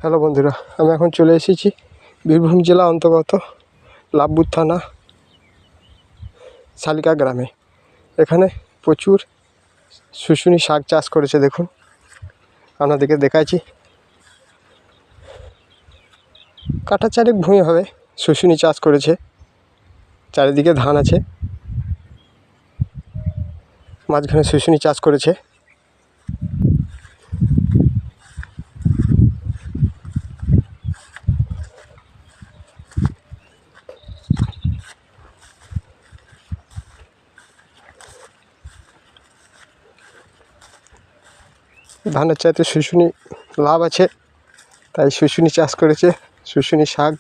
Hello বন্ধুরা, আমি এখন চলে এসেছি বীরভূম জেলা অন্তর্গত লাভপুর থানা শালিকা গ্রামে। এখানে প্রচুর শুশুনি শাক চাষ করেছে। দেখুন, আপনাদেরকে দেখাচ্ছি। কাঠা চারেক ভূমি হবে শুশুনি চাষ করেছে। চারিদিকে ধান আছে, মাঝখানে শুশুনি চাষ করেছে। ধানের চাইতে শুশুনি লাভ আছে, তাই শুশুনি চাষ করেছে। শুশুনি শাক